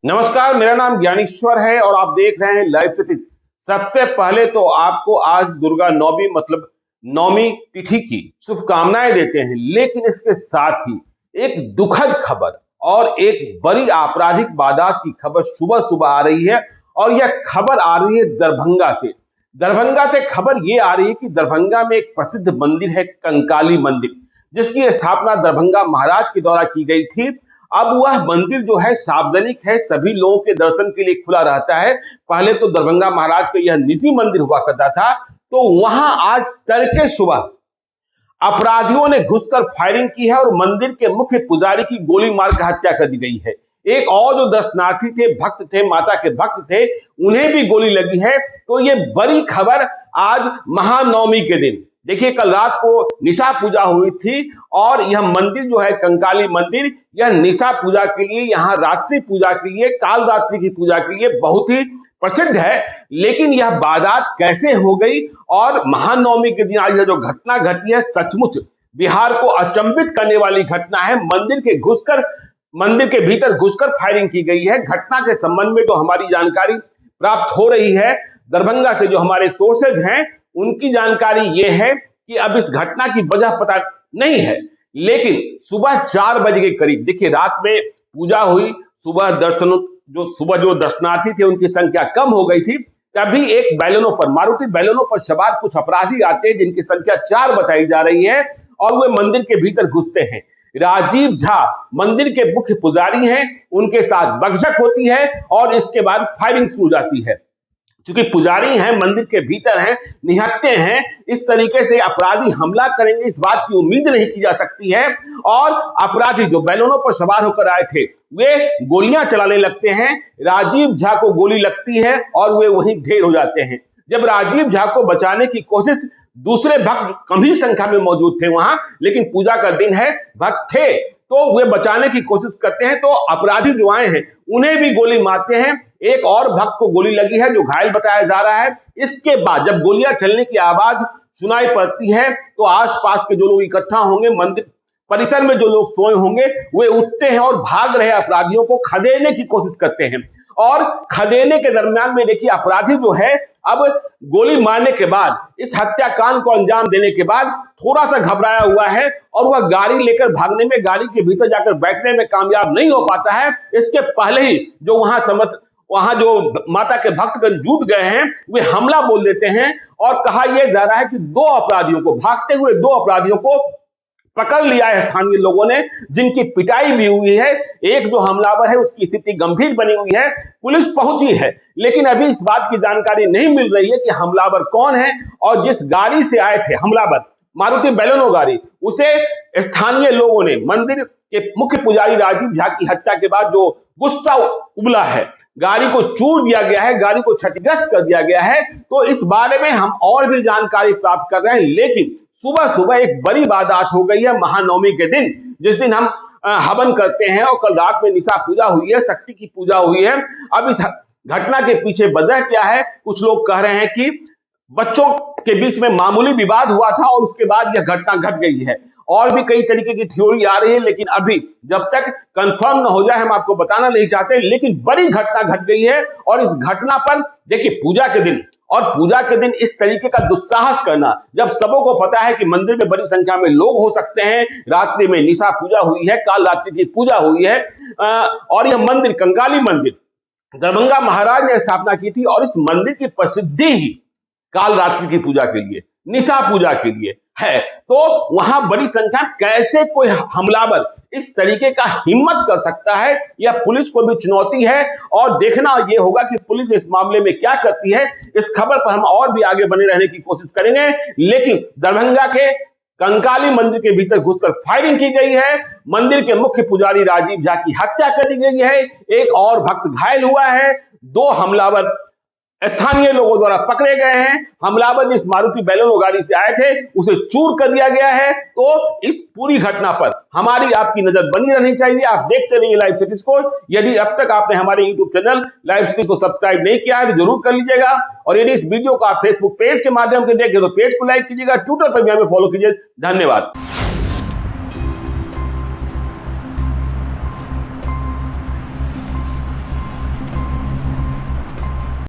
नमस्कार, मेरा नाम ज्ञानेश्वर है और आप देख रहे हैं लाइव सिटी। सबसे पहले तो आपको आज दुर्गा नवमी मतलब नवमी तिथि की शुभकामनाएं देते हैं। लेकिन इसके साथ ही एक दुखद खबर और एक बड़ी आपराधिक वारदात की खबर सुबह सुबह आ रही है। और यह खबर आ रही है दरभंगा से। दरभंगा से खबर ये आ रही है कि दरभंगा में एक प्रसिद्ध मंदिर है कंकाली मंदिर, जिसकी स्थापना दरभंगा महाराज के द्वारा की गई थी। अब वह मंदिर जो है सार्वजनिक है, सभी लोगों के दर्शन के लिए खुला रहता है। पहले तो दरभंगा महाराज का यह निजी मंदिर हुआ करता था। तो वहां आज तड़के सुबह अपराधियों ने घुसकर फायरिंग की है और मंदिर के मुख्य पुजारी की गोली मारकर हत्या कर दी गई है। एक और जो दर्शनार्थी थे, भक्त थे, माता के भक्त थे, उन्हें भी गोली लगी है। तो ये बड़ी खबर आज महानवमी के दिन। देखिए, कल रात को निशा पूजा हुई थी और यह मंदिर जो है कंकाली मंदिर, यह निशा पूजा के लिए, यहाँ रात्रि पूजा के लिए, काल रात्रि की पूजा के लिए बहुत ही प्रसिद्ध है। लेकिन यह वारदात कैसे हो गई और महानवमी के दिन आज यह जो घटना घटी है, सचमुच बिहार को अचंभित करने वाली घटना है। मंदिर के भीतर घुसकर फायरिंग की गई है। घटना के संबंध में जो हमारी जानकारी प्राप्त हो रही है दरभंगा से, जो हमारे सोर्सेज हैं, उनकी जानकारी यह है कि अब इस घटना की वजह पता नहीं है। लेकिन सुबह 4 बजे के करीब, देखिए, रात में पूजा हुई, सुबह जो दर्शनार्थी थे उनकी संख्या कम हो गई थी। तभी एक बैलूनों पर, मारुति बैलूनों पर सवार कुछ अपराधी आते हैं, जिनकी संख्या 4 बताई जा रही है, और वे मंदिर के भीतर घुसते हैं। राजीव झा मंदिर के मुख्य पुजारी हैं, उनके साथ बकझक होती है और इसके बाद फायरिंग शुरू हो जाती है। क्योंकि पुजारी हैं, मंदिर के भीतर हैं, निहत्ते हैं, इस तरीके से अपराधी हमला करेंगे इस बात की उम्मीद नहीं की जा सकती है। और अपराधी जो बैलूनों पर सवार होकर आए थे, वे गोलियां चलाने लगते हैं। राजीव झा को गोली लगती है और वे वहीं ढेर हो जाते हैं। जब राजीव झा को बचाने की कोशिश, दूसरे भक्त कम ही संख्या में मौजूद थे वहां, लेकिन पूजा का दिन है, भक्त थे, तो वे बचाने की कोशिश करते हैं। तो अपराधी जो आए हैं उन्हें भी गोली मारते हैं। एक और भक्त को गोली लगी है जो घायल बताया जा रहा है। इसके बाद जब गोलियां चलने की आवाज सुनाई पड़ती है तो आसपास के जो लोग इकट्ठा होंगे, मंदिर परिसर में जो लोग सोए होंगे, वे उठते हैं और भाग रहे अपराधियों को खदेड़ने की कोशिश करते हैं। और खदेड़ने के दरमियान में देखिए, अपराधी जो है अब गोली मारने के बाद, इस हत्याकांड को अंजाम देने के बाद थोड़ा सा घबराया हुआ है और वह गाड़ी लेकर भागने में, गाड़ी के भीतर जाकर बैठने में कामयाब नहीं हो पाता है। इसके पहले ही जो वहां जो माता के भक्तगण जुट गए हैं, वे हमला बोल देते हैं। और कहा यह जा रहा है कि भागते हुए दो अपराधियों को पकड़ लिया है स्थानीय लोगों ने, जिनकी पिटाई भी हुई है। एक जो हमलावर है उसकी स्थिति गंभीर बनी हुई है, पुलिस पहुंची है, लेकिन अभी इस बात की जानकारी नहीं मिल रही है कि हमलावर कौन है। और जिस गाड़ी से आए थे हमलावर, मारुति बैलेनो गाड़ी, उसे स्थानीय लोगों ने, मंदिर के मुख्य पुजारी राजीव झा की हत्या के बाद जो गुस्सा उबला है, गाड़ी को चूर दिया गया है, गाड़ी को क्षतिग्रस्त कर दिया गया है। तो इस बारे में हम और भी जानकारी प्राप्त कर रहे हैं। लेकिन सुबह सुबह एक बड़ी वारदात हो गई है महानवमी के दिन, जिस दिन हम हवन करते हैं, और कल रात में निशा पूजा हुई है, शक्ति की पूजा हुई है। अब इस घटना के पीछे वजह क्या है? कुछ लोग कह रहे हैं कि बच्चों के बीच में मामूली विवाद हुआ था और उसके बाद यह घटना घट गई है। और भी कई तरीके की थ्योरी आ रही है, लेकिन अभी जब तक कंफर्म न हो जाए हम आपको बताना नहीं चाहते। लेकिन बड़ी घटना घट गई है और इस घटना पर देखिए, पूजा के दिन इस तरीके का दुस्साहस करना, जब सबों को पता है कि मंदिर में बड़ी संख्या में लोग हो सकते हैं, रात्रि में निशा पूजा हुई है, काल रात्रि की पूजा हुई है, और यह मंदिर कंकाली मंदिर दरभंगा महाराज ने स्थापना की थी। और इस मंदिर की प्रसिद्धि ही काल रात्रि की पूजा के लिए, निशा पूजा के लिए है। तो वहां बड़ी संख्या, कैसे कोई हमलावर इस तरीके का हिम्मत कर सकता है, यह पुलिस को भी चुनौती है। और देखना यह होगा कि पुलिस इस मामले में क्या करती है। इस खबर पर हम और भी आगे बने रहने की कोशिश करेंगे। लेकिन दरभंगा के कंकाली मंदिर के भीतर घुसकर फायरिंग की गई है, मंदिर के मुख्य पुजारी राजीव झा की हत्या कर दी गई है, एक और भक्त घायल हुआ है, 2 हमलावर स्थानीय लोगों द्वारा पकड़े गए हैं। हमलावर जिस मारुति बैलेनो गाड़ी से आए थे उसे चूर कर दिया गया है। तो इस पूरी घटना पर हमारी आपकी नजर बनी रहनी चाहिए। आप देखते रहिए लाइव सिटीज को। यदि अब तक आपने हमारे यूट्यूब चैनल लाइव सिटीज को सब्सक्राइब नहीं किया है तो जरूर कर लीजिएगा। और यदि इस वीडियो को आप फेसबुक पेज के माध्यम से देखें तो पेज को लाइक कीजिएगा, ट्विटर पर भी हमें फॉलो कीजिए। धन्यवाद।